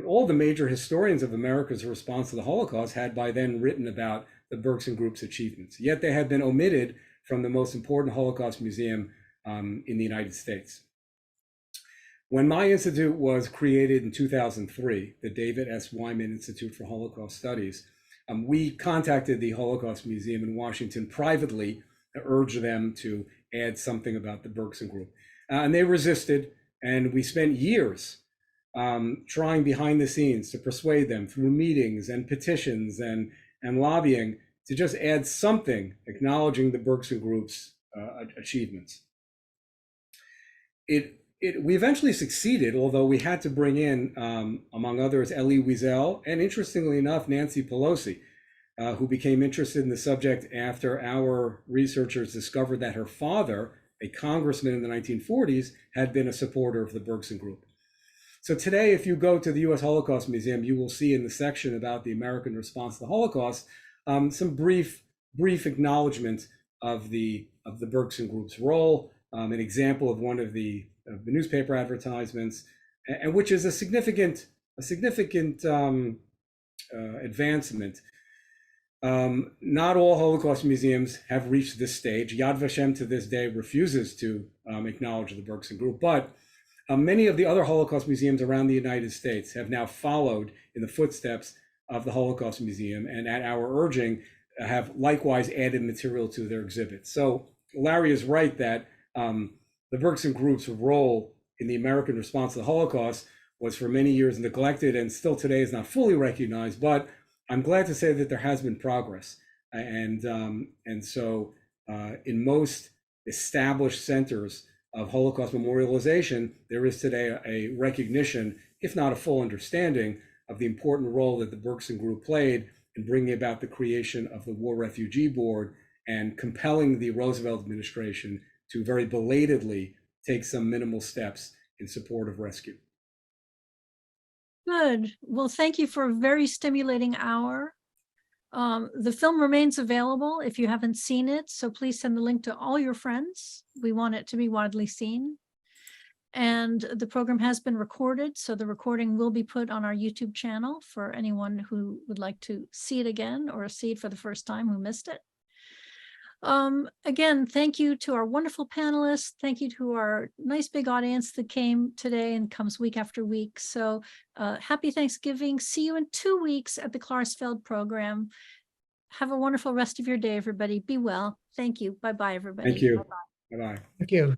all the major historians of America's response to the Holocaust had by then written about the Bergson Group's achievements. Yet they had been omitted from the most important Holocaust museum in the United States. When my institute was created in 2003, the David S. Wyman Institute for Holocaust Studies, we contacted the Holocaust Museum in Washington privately to urge them to add something about the Bergson Group. And they resisted, and we spent years trying behind the scenes to persuade them through meetings and petitions and lobbying to just add something acknowledging the Bergson Group's achievements. We eventually succeeded, although we had to bring in, among others, Elie Wiesel, and interestingly enough, Nancy Pelosi, who became interested in the subject after our researchers discovered that her father, a congressman in the 1940s, had been a supporter of the Bergson Group. So today, if you go to the U.S. Holocaust Museum, you will see in the section about the American response to the Holocaust some brief acknowledgement of the Bergson Group's role, an example of one of the the newspaper advertisements, and which is a significant advancement. Not all Holocaust museums have reached this stage. Yad Vashem to this day refuses to acknowledge the Berkson Group, but many of the other Holocaust museums around the United States have now followed in the footsteps of the Holocaust Museum, and at our urging have likewise added material to their exhibits. So Larry is right that the Berkson Group's role in the American response to the Holocaust was for many years neglected and still today is not fully recognized, but I'm glad to say that there has been progress. And so in most established centers of Holocaust memorialization, there is today a recognition, if not a full understanding, of the important role that the Berkson Group played in bringing about the creation of the War Refugee Board and compelling the Roosevelt administration to very belatedly take some minimal steps in support of rescue. Good. Well, thank you for a very stimulating hour. The film remains available if you haven't seen it, so please send the link to all your friends. We want it to be widely seen. And the program has been recorded, so the recording will be put on our YouTube channel for anyone who would like to see it again or see it for the first time who missed it. Again, thank you to our wonderful panelists. Thank you to our nice big audience that came today and comes week after week. So happy Thanksgiving. See you in 2 weeks at the Klarsfeld program. Have a wonderful rest of your day, everybody. Be well. Thank you. Bye-bye, everybody. Thank you. Bye-bye. Thank you.